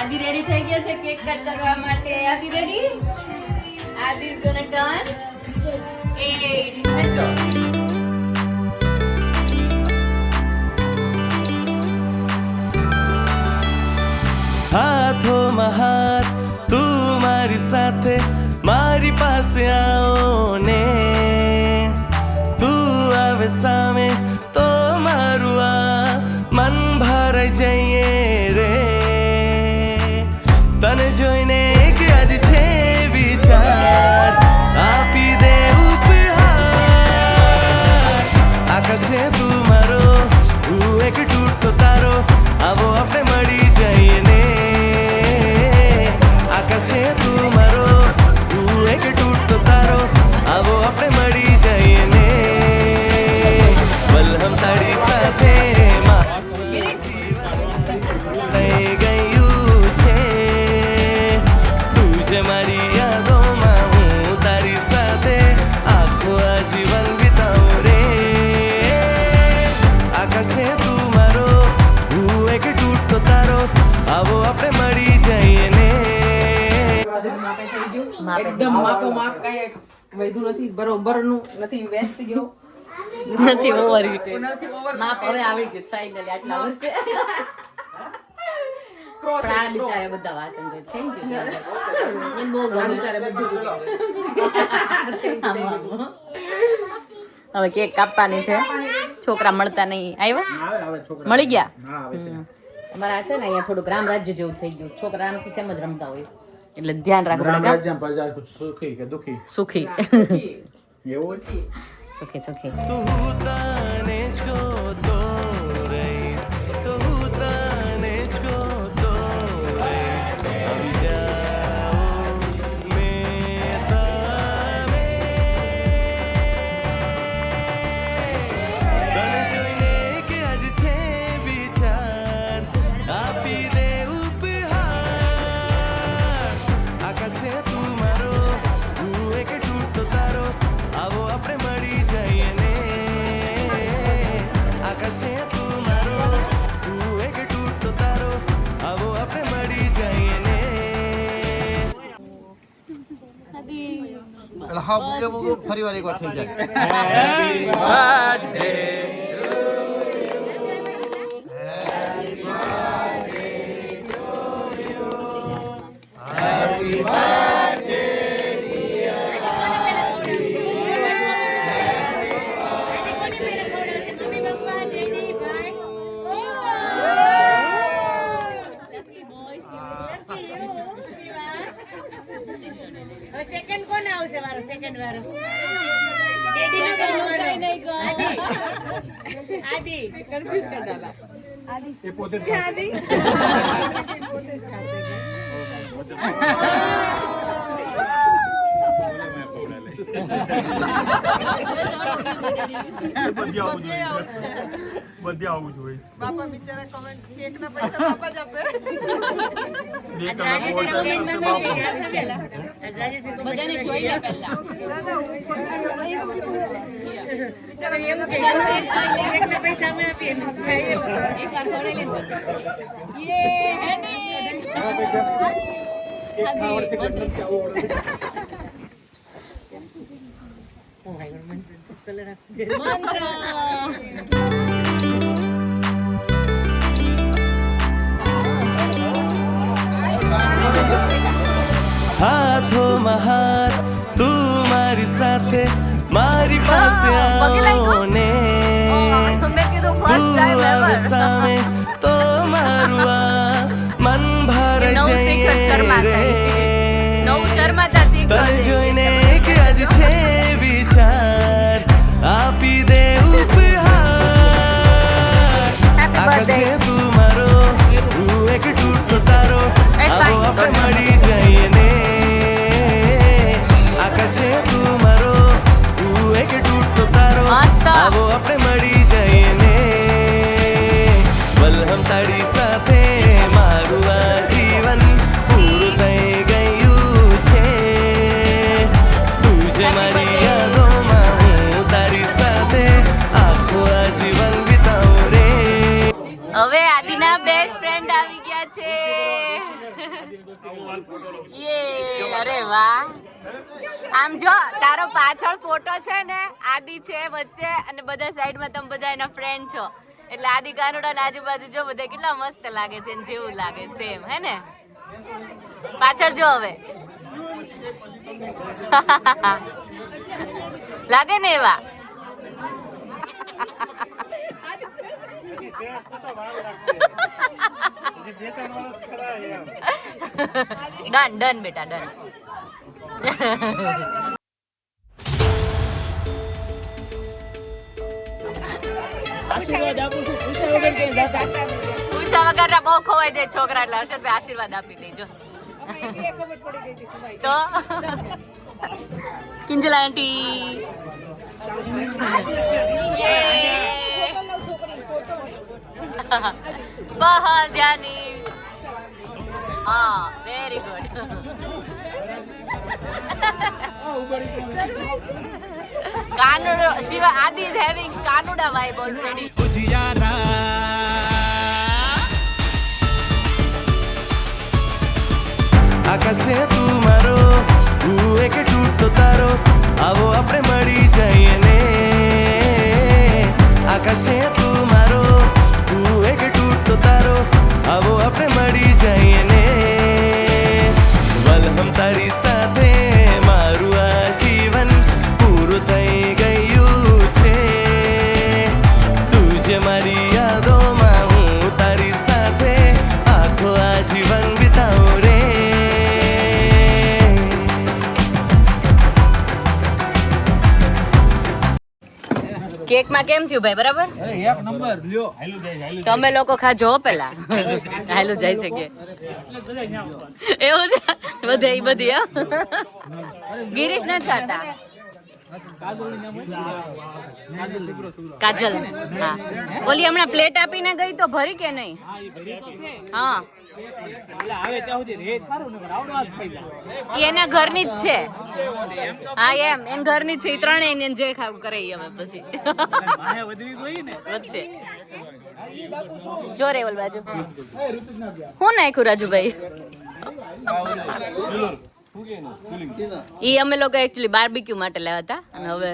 આદિ રેડી થઈ ગયો છે કેક કટ કરવા માટે. આદિ રેડી? આદિ is gonna turn 8. Let's go. હાથોમાં હાથ તું મારી સાથે મારી પાસે આવો ને તું આવે સામે તો મારું આ મન ભરાઈ જઈએ રે તને જોઈને કે આજ છે વિચાર આપી દે ઉપહાર આકાશે તું મારો હું એક તૂટતો તારો આવો આપણે મળી જઈએ ને આકાશે તું મારો હું એક તૂટતો તારો આવો આપણે મળી જઈએ ને વલહમ તારી સાથે થઈ ગયું છે તું છે મારી યાદોમાં હું તારી સાથે આખું આજીવન વિતાવું રે આકાશે તું મારો હું એક તૂટતો તારો આવો આપણે મળી જઈએ ને એકદમ માપો માપ કાંઈ વધુ નથી, બરોબર નું નથી, વેસ્ટ ગયો નથી ઓવર નથી, ઓવર માપ હવે આવી ગયું ફાઇનલી આટલા વર્ષે. પ્રાણ બિચારે બધા વાસણ કરે. Thank you. એને બહુ ગમે. બિચારે બધું હવે કેક કાપવાની છે. છોકરા મળતા નહીં. આવ્યા? મળી ગયા? અમારા છે ને અહીંયા થોડુંક રામ રાજ્ય જેવું થઈ ગયું. છોકરા આમથી તેમ જ રમતા હોય એટલે ધ્યાન રાખવું પડે. સુખી કે દુખી? સુખી. એવું સુખી સુખી. તું તને જ ગોતો રહીશ તું તને જ ગોતો રહીશ આવી જાઓ મેં તમે તને જોઈને કે આજ છે વિચાર આપી દે ઉપહાર આકાશે તું મારો હું એક તૂટતો તારો આવો આપણે મળી જઈએ ને આકાશે તું મારો હું એક તૂટતો તારો આવો આપણે મળી જઈએ ને એટલે હા મૂકે ફરી વાર એકવાર થઈ જાય. સેકન્ડ કોણ આવશે? મારો સેકન્ડ વાળો ડેડી નો કરવાનો નહીં ગો. આદિ કન્ફ્યુઝ કરી ડાલા. એ પોતે જ આદિ બધી આવું જોઈએ. બાપા બિચારા કમેન્ટ કેક ના પૈસા બાપા જ આપે. બધાને જોઈએ પહેલા. બિચારા એમ કે એકના પૈસા અમે આપીએ. એકવાર ખવડાવી લે પછી. યે હેની. કેક ખાવડ છે કે નથી આવડતું. મંત્ર. હાથોમાં હાથ તું મારી સાથે મારી પાસે આવો ને તું આવે સામે તો મારું આ મન ભરાઈ જઈએ રે તને જોઈને કે આજ છે વિચાર આપી દે ઉપહાર આકાશે તું મારો હું એક તૂટતો તારો આવો આપણે મળી જઈએ ને આકાશે તું મારો હું એક તૂટતો તારો આવો આપણે મળી જઈએ ને વલહમ તારી સાથે મારું આ જીવન પૂરું થઈ ગયું છે તું છે મારી યાદોમાં હું તારી સાથે આખું આજીવન વિતાવું રે હવે આદિના બેસ્ટ ફ્રેન્ડ આવી ગયા છે. યે અરે વાહ. આમ જો તારો પાછળ ફોટો છે ને, આદિ છે વચ્ચે અને બધા સાઈડમાં તમે બધા એના ફ્રેન્ડ છો, એટલે આદિ કાનુડા ને આજુબાજુ જો બધા કેટલા મસ્ત લાગે છે ને જેવું લાગે સેમ હે ને. પાછળ જો હવે લાગે ને એવા. ડન ડન બેટા ડન. પૂછા વગર બહુ ખોવાઈ જાય છોકરા, એટલે હર્ષદભાઈ આશીર્વાદ આપી દેજો. તો કિંજલા આંટી બહાર ધ્યાની. હા વેરી ગુડ. કાનુડો શિવા આદિ is having Kanuda vibe already. આકાશે તું મારો, હું એક તૂટતો તારો, આવો આપણે મળી જઈએ ને. આકાશે તું મારો, હું એક તૂટતો તારો, આવો આપણે મળી જઈએ ને. વલહમ તારી સાથે મારું આ જીવન પૂરું થઈ ગયું છે. તું જે મારી યાદોમાં, હું તારી સાથે આખો આ જીવન વિતાવું રે. કેકમાં કેમ થયું ભાઈ? બરાબર? એક નંબર લ્યો. તમે લોકો ખાજો પેલા. હાલું જાય છે કે એવું છે બધે ઈ બધી. ગિરીશ નથી ખાતા. કાજલ હા. ઓલી હમણાં પ્લેટ આપીને ગઈ તો ભરી કે નહીં? હા ઈ એના ઘરની જ છે. હા એમ એન ઘરની જ છે. ત્રણેય ને જે ખાવું કરે ઈ હવે પછી વધશે. જો રેવલ બાજુ હું નાખ્યું રાજુભાઈ? ઈ અમે લોકો એકચ્યુઅલી બાર્બીક્યુ માટે લાવ્યા હતા અને હવે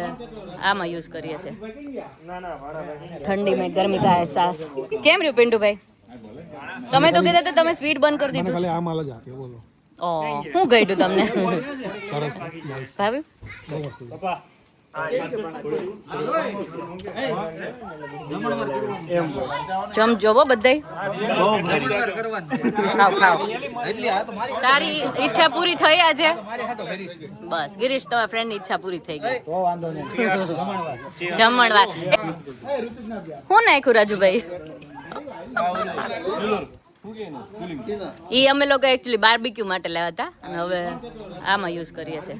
આમાં યુઝ કરીએ છીએ. ઠંડી મેં ગરમી કા અહેસાસ. કેમ રહ્યું પિન્ટુભાઈ? તમે તો કીધા તમે સ્વીટ બંધ કરી દીધું. આ માલ જ આપે બોલો. ઓ શું ગઈડું તમને ભાભી? જમ જોવો બધાય. ખાવ ખાવ. તારી ઈચ્છા પૂરી થઈ આજે? બસ ગિરીશ તમારા ફ્રેન્ડ ની ઈચ્છા પૂરી થઈ ગઈ. જમણવાર હું નાખ્યું રાજુભાઈ? ઈ અમે લોકો એકચ્યુઅલી બાર્બીક્યુ માટે લાવ્યા હતા અને હવે આમાં યુઝ કરીએ છીએ.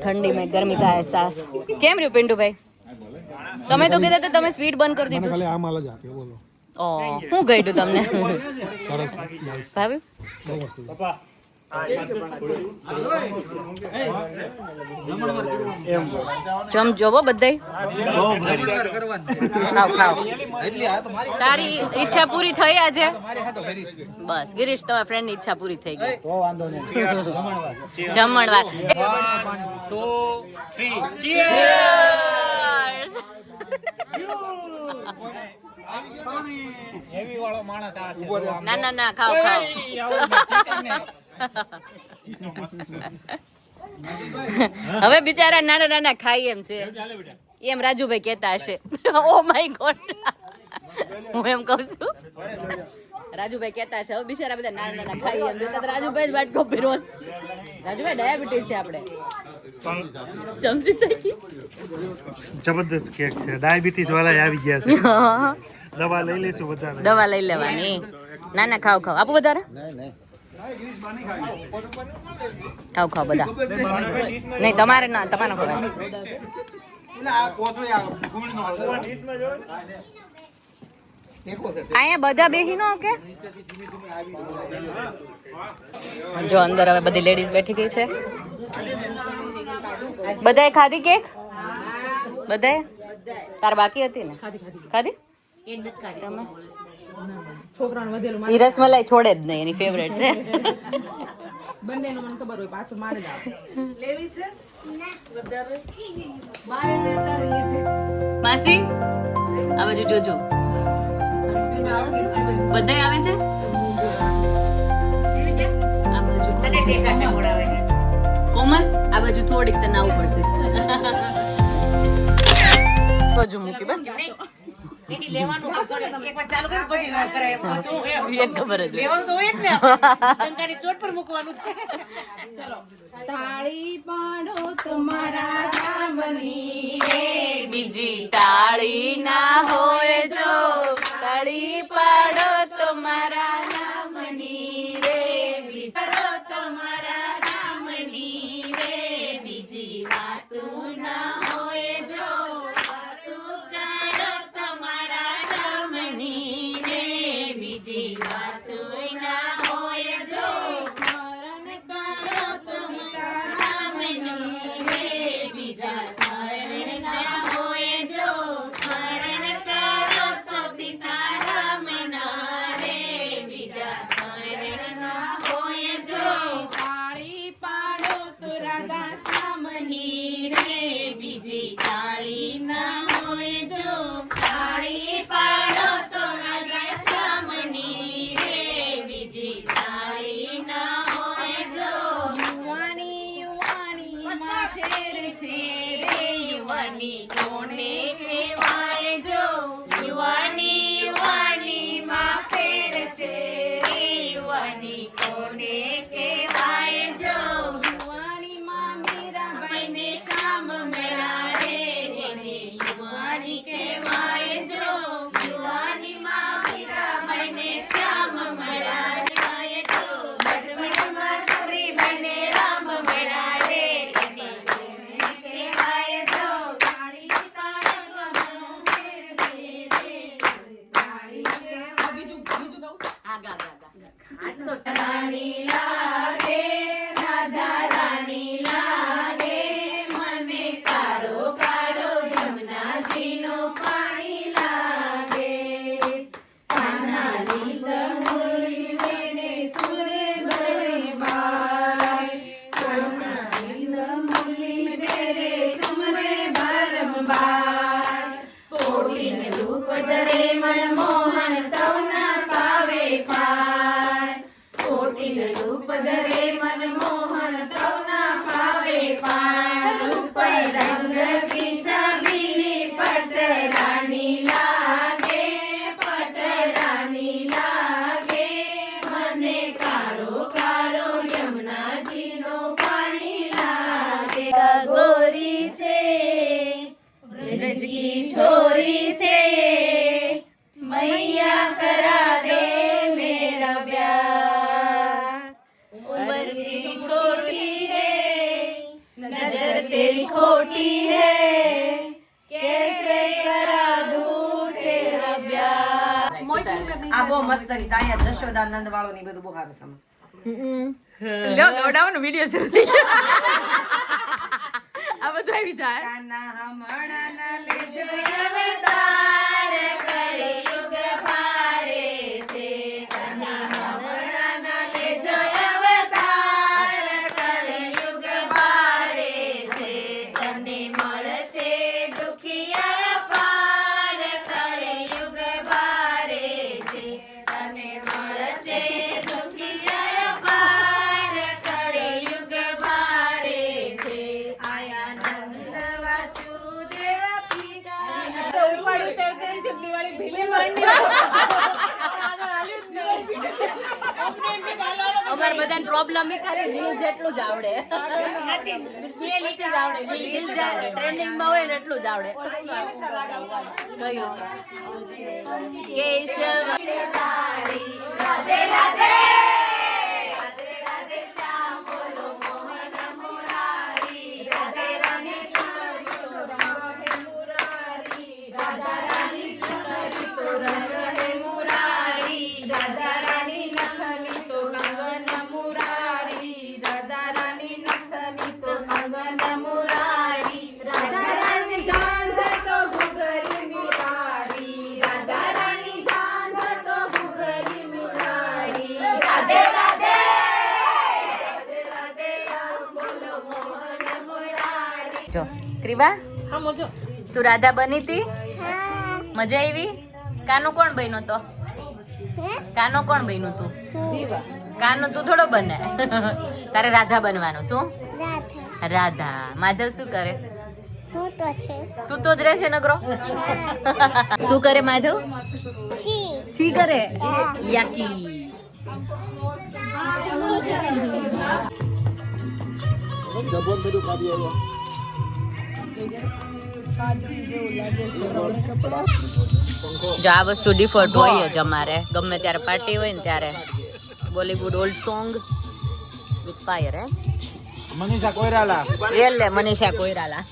ઠંડી મેં ગરમી કા અહેસાસ. કેમ રહ્યું પિન્ટુભાઈ? તમે તો કીધા તમે સ્વીટ બંધ કરી દીધું. આ માલ જ આપે બોલો. ઓ શું ગઈડું તમને ભાભી? જમ જોવો બધાય. ખાવ ખાવ. તારી ઈચ્છા પૂરી થઈ આજે? બસ ગિરીશ તમારા ફ્રેન્ડ ની ઈચ્છા પૂરી થઈ ગઈ. જમણવાર. Cheers! ના ના ના ખાવ ખાવ. હવે બિચારા નાના નાના ખાઈ એમ છે એમ રાજુભાઈ કેતા હશે. ઓ માય ગોડ હું એમ કઉ છું રાજુભાઈ કેતા હશે હવે બિચારા બધા નાના નાના ખાઈ એમ છે. રાજુભાઈ જ વાટકો પીરો. રાજુભાઈ ડાયાબિટીસ છે આપણે સમજી શકી. જબરદસ્ત કેક છે. ડાયાબિટીસ વાળા આવી ગયા છે. દવા લઈ લઈશું વધારે. દવા લઈ લેવાની. ના ના ખાવ ખાવ. આપું વધારે? ખાવ ખાવ બધા. નહીં તમારે ના તમારે ખવાય. અહીંયા બધા બેહી નો કે જો અંદર હવે બધી લેડીઝ બેઠી ગઈ છે. બધાએ ખાધી કેક? બધાએ? તાર બાકી હતી ને? ખાધી? તમે છોકરાને વધેલું ઈ રસમલાઈ છોડે જ નહીં, એની ફેવરેટ છે. બંનેનું મને ખબર હોય, પાછું મારે જ આવે. માસી આ બાજુ જોજો, બધાય આવે છે. આ બાજુ તને ટેકા છે મોડાવે છે. કોમલ આ બાજુ થોડીક તને આવવું પડશે. બાજુ મૂકી બસ, એની લેવાનું તો પડે. એકવાર ચાલુ કર પછી ના કરાય. પાછું એમ. એ ખબર જ હોય. લેવાનું તો હોય જ ને. ટંકાની ચોટ પર મૂકવાનું છે. તાળી પાડો તમારા રામની રે, બીજી તાળી ના હોય જો, તાળી પાડો તો મારા નામની રે, બીજા તમારા નામની રે, બીજી વાતું ના હોય જો, વાતું કાઢો તમારા નામની રે, બીજી વાતું ના હોય જો, સ્મરણ કરો તો સીતારામની રે, બીજા સ્મરણ ના હોય જો, સ્મરણ કરો તો સીતારામના રે, બીજા સ્મરણ ના હોય જો, તાળી પાડો તો રાધા શ્યામની રે, બીજી તાળી ના હોય જો, તાળી પાડો તો રાધા શ્યામની રે, બીજી તાળી ના હોય જો, યુવાની યુવાની માં ફેર છે રે, યુવાની કોને કહેવાય જો, યુવાની યુવાની માં ફેર છે રે, યુવાની કોને કહેવાય જો, યુવાની માં મીરાબાઈ મને શામ મળ્યા રે, એને યુવાની કહેવાય જો, યુવાની માં મીરાબાઈ ને શ્યામ મળ્યા રે, જો બટવટમાં સબરીબાઈને રામ મળ્યા રે, એને કહેવાય જો, તાળી પાડો રાધાનો ફેર છે રે, તાળી આ બીજું ગાઉં છું? આગા રાણી લાગે, રાધા રાણી લાગે, મને કારો કારો યમુનાજીનો પાણી લાગે, કાનાની તમુલી મેને સુરે બળે બાર, કાનાની તમુલી મેરે સુમરે બારંબાર, કોટીને રૂપ ધરે મનમોહન તવના પાવે પાર, કોટીને રૂપ ધરે મનમોહન તવના પાવે પાર, રૂપ રંગ કી છબીલી પટરાની લાગે, પટરાની લાગે, મને કારો કારો યમુનાજીનો પાણી લાગે, ગોરી છે ब्रज की छोरी से मैया करा दे मेरा ब्याह, उम्र तेरी छोटी है नजर तेरी खोटी है, कैसे करा दूं तेरा ब्याह. આ બહુ મસ્ત ગીત. અહીંયા જશોદાનંદ વાળો ની બધું બહુ સારું સામે. લ્યો દોડાવવાનો વિડિયો શરૂ થઈ ગયો. આ બધું આવી જાય. કાના હમણાં લેજો અવતાર કળિયુગ ભારે છે, તને હમણાં લેજો અવતાર કળિયુગ ભારે છે, તને મળશે દુખિયા પાર કળિયુગ ભારે છે, તને મળશે દુખિયા પાર કળિયુગ ભારે છે, આયા નંદ વાસુદેવ પિતા ઉપાડ્યું ત્યારે ટેન્શન દિવાળી ભીલી માંડી. અમાર બધાને પ્રોબ્લેમ એ ખાલી લીલ જેટલું જ આવડે. લીલ ટ્રેન્ડિંગ માં હોય ને એટલું જ આવડે. કયું? કેશવ રાધે રાધે ચાંદ તો જો ક્રિવા હા મોજો તું રાધા બની તી મજા આવી કાનો કોણ બન્યો તો કાનો કોણ બન્યું તું કાનો તું થોડો બને તારે રાધા બનવાનું શું રાધા માધવ શું કરે સૂતો જ રહેશે નગરો શું કરે માધવ છી કરે યાકી જો આ વસ્તુ ડિફોલ્ટ હોય જ અમારે ગમે ત્યારે પાર્ટી હોય ને ત્યારે Bollywood old song with fire હે મનીષા કોઈરાલા એટલે મનીષા કોઈરાલા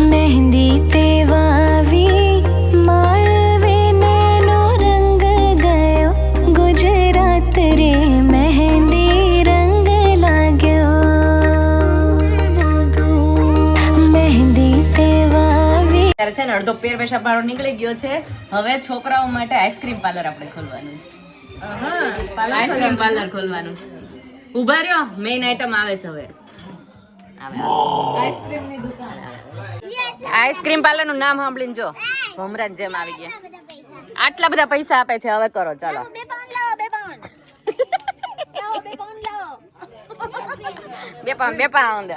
મહેંદી તે વાવી માળવે નેનો રંગ ગયો ગુજરાત રે મહેંદી રંગ લાગ્યો મહેંદી તે વાવી ત્યારે છે ને અડધો પેર પેશા પાડો નીકળી ગયો છે હવે છોકરાઓ માટે આઈસ્ક્રીમ પાર્લર આપણે ખોલવાનું છે આઈસ્ક્રીમ પાર્લર ખોલવાનું છે ઉભા રહ્યો મેઇન આઈટમ આવે છે હવે આઈસ્ક્રીમ પાર્લર નું નામ સાંભળીને જો ભમરાજ જેમ આવી ગયા આટલા બધા પૈસા આપે છે હવે કરો ચાલો બે પાઉન્ડ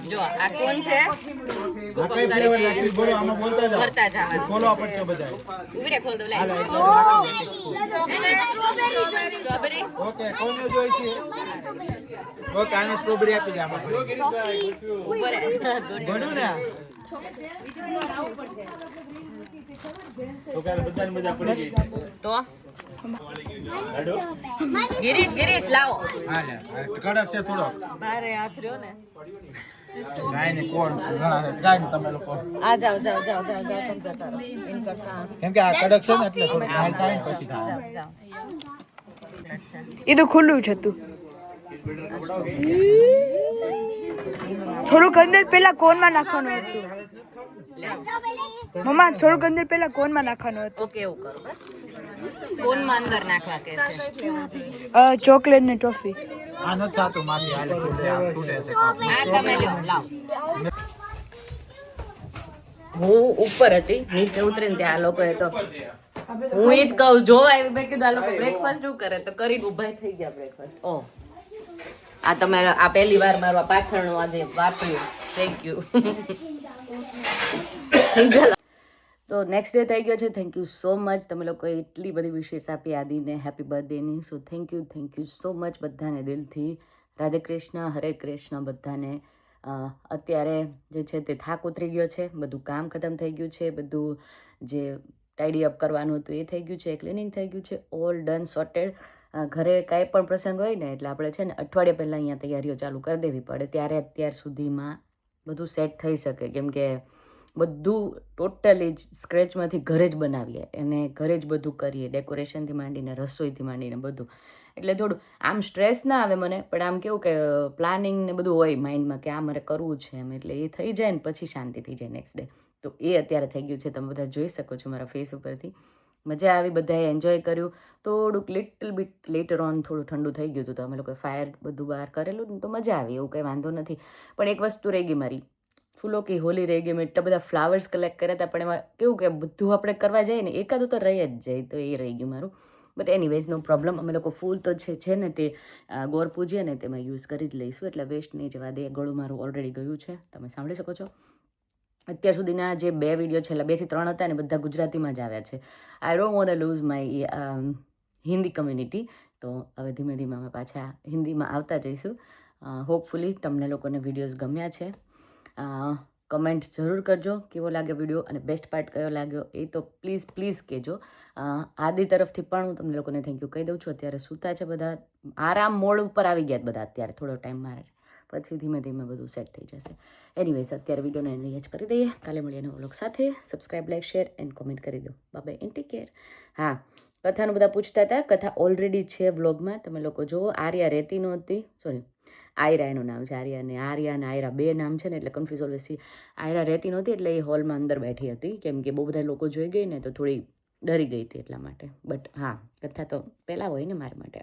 જો આ કોણ છે ભરતા જવાનું ઉભી રે ખોલ દો લે સ્ટ્રોબેરી ઓકે કોને જોઈ છે ઓકે આને સ્ટ્રોબેરી આપી દે આમાં ઉભો રે બન્યું ને તો ક્યારે બધાને મજા પડી ગઈ તો ગિરીશ લાવો હા લે કડક છે થોડો ભારે હાથ રહ્યો ને ગાય ને કોણ ઘણા ગાય ને તમે લોકો આ જાઓ તમે જતા રહો ઇન કરતા કેમ કે આ કડક છે ને એટલે થોડું ઝાલ થાય ને પછી થાય જાઓ એ તો ખુલ્લું જ હતું થોડુંક અંદર પેલા કોનમાં નાખવાનું હતું મમ્મા થોડુંક અંદર પેલા કોનમાં નાખવાનું હતું ઓકે એવું કરો બસ કોનમાં અંદર નાખવા કે છે ચોકલેટ ને ટોફી આ નથી થતું મારી હાલે તૂટે છે આ તમે લ્યો લાવ હું ઉપર હતી નીચે ઉતરીને ત્યાં આ લોકોએ તો હું એ જ કહું જો આવી મેં કીધું આ લોકો બ્રેકફાસ્ટ શું કરે તો કરીને ઊભા થઈ ગયા બ્રેકફાસ્ટ ઓ આ તમે આ પહેલી વાર મારું આ પાથરણું આજે વાપર્યું થેન્ક યુ તો નેક્સ્ટ ડે થઈ ગયો છે થેન્ક યુ સો મચ તમે લોકોએ એટલી બધી વિશેષ આપી આદિને હેપી બર્થડેની so thank you so much બધાને દિલથી રાધે કૃષ્ણ હરે કૃષ્ણ બધાને અત્યારે જે છે તે થાક ઉતરી ગયો છે બધું કામ ખતમ થઈ ગયું છે બધું જે ટાઈડી અપ કરવાનું હતું એ થઈ ગયું છે ક્લિનિંગ થઈ ગયું છે ઓલ ડન સોર્ટેડ ઘરે કાંઈ પણ પ્રસંગ હોય ને એટલે આપણે છે ને અઠવાડિયા પહેલાં અહીંયા તૈયારીઓ ચાલુ કરી દેવી પડે ત્યારે અત્યાર સુધીમાં બધું સેટ થઈ શકે કેમ કે બધું ટોટલી જ સ્ક્રેચમાંથી ઘરે જ બનાવીએ અને ઘરે જ બધું કરીએ ડેકોરેશનથી માંડીને રસોઈથી માંડીને બધું એટલે થોડું આમ સ્ટ્રેસ ના આવે મને પણ આમ કેવું કે પ્લાનિંગ ને બધું હોય માઇન્ડમાં કે આ મારે કરવું છે એમ એટલે એ થઈ જાય ને પછી શાંતિ થઈ જાય નેક્સ્ટ ડે તો એ અત્યારે થઈ ગયું છે તમે બધા જોઈ શકો છો મારા ફેસ ઉપરથી મજા આવી બધાએ એન્જોય કર્યું થોડુંક લિટલ બીટ લેટર ઓન થોડું ઠંડુ થઈ ગયું હતું તો અમે લોકો ફાયર બધું બહાર કરેલું ને તો મજા આવી એવું કંઈ વાંધો નથી પણ એક વસ્તુ રહી ગઈ મારી ફૂલો કી હોલી રહી ગઈ મેં એટલા બધા ફ્લાવર્સ કલેક્ટ કર્યા હતા પણ એમાં કેવું કે બધું આપણે કરવા જઈએ ને એકાદું તો રહી જ જાય તો એ રહી ગયું મારું બટ એનીવેઝ નો પ્રોબ્લેમ અમે લોકો ફૂલ તો છે ને તે ગોર પૂજીએ ને તેમાં યુઝ કરી જ લઈશું એટલે વેસ્ટ નહીં જવા દે ગળું મારું ઓલરેડી ગયું છે તમે સાંભળી શકો છો અત્યાર સુધીના જે 2 વિડીયો છેલ્લા 2 થી 3 હતા ને બધા ગુજરાતીમાં જ આવ્યા છે I don't want to lose my Hindi community તો હવે ધીમે ધીમે અમે પાછા હિન્દીમાં આવતા જઈશું હોપફુલી તમને લોકોને વિડીયોઝ ગમ્યા છે કમેન્ટ જરૂર કરજો કેવો લાગ્યો વિડીયો અને બેસ્ટ પાર્ટ કયો લાગ્યો એ તો પ્લીઝ કહેજો આદિ તરફથી પણ હું તમને લોકોને થેન્ક યુ કહી દઉં છું અત્યારે સૂતા છે બધા આરામ મોડ ઉપર આવી ગયા બધા અત્યારે થોડો ટાઈમ મારે પછી ધીમે ધીમે બધું સેટ થઈ જશે એનીવેઝ અત્યારે વિડીયોને એનરીચ કરી દઈએ કાલે મળીએ નવા વ્લોગ સાથે subscribe like share and comment કરી દો બાય એન્ડ ટેક કેર હા કથાનું બધા પૂછતા હતા કથા ઓલરેડી છે વ્લોગમાં તમે લોકો જુઓ આર્યા રહેતી નહોતી સોરી આયરા એનું નામ છે, આર્યા અને આયરા 2 નામ છે ને એટલે કન્ફ્યુઝ ઓલવેઝ. આયરા રહેતી નહોતી એટલે એ હોલમાં અંદર બેઠી હતી, કેમ કે બહુ બધા લોકો જોઈ ગઈ ને તો થોડી ડરી ગઈ હતી એટલા માટે. બટ હા, કથા તો પહેલાં હોય ને મારા માટે.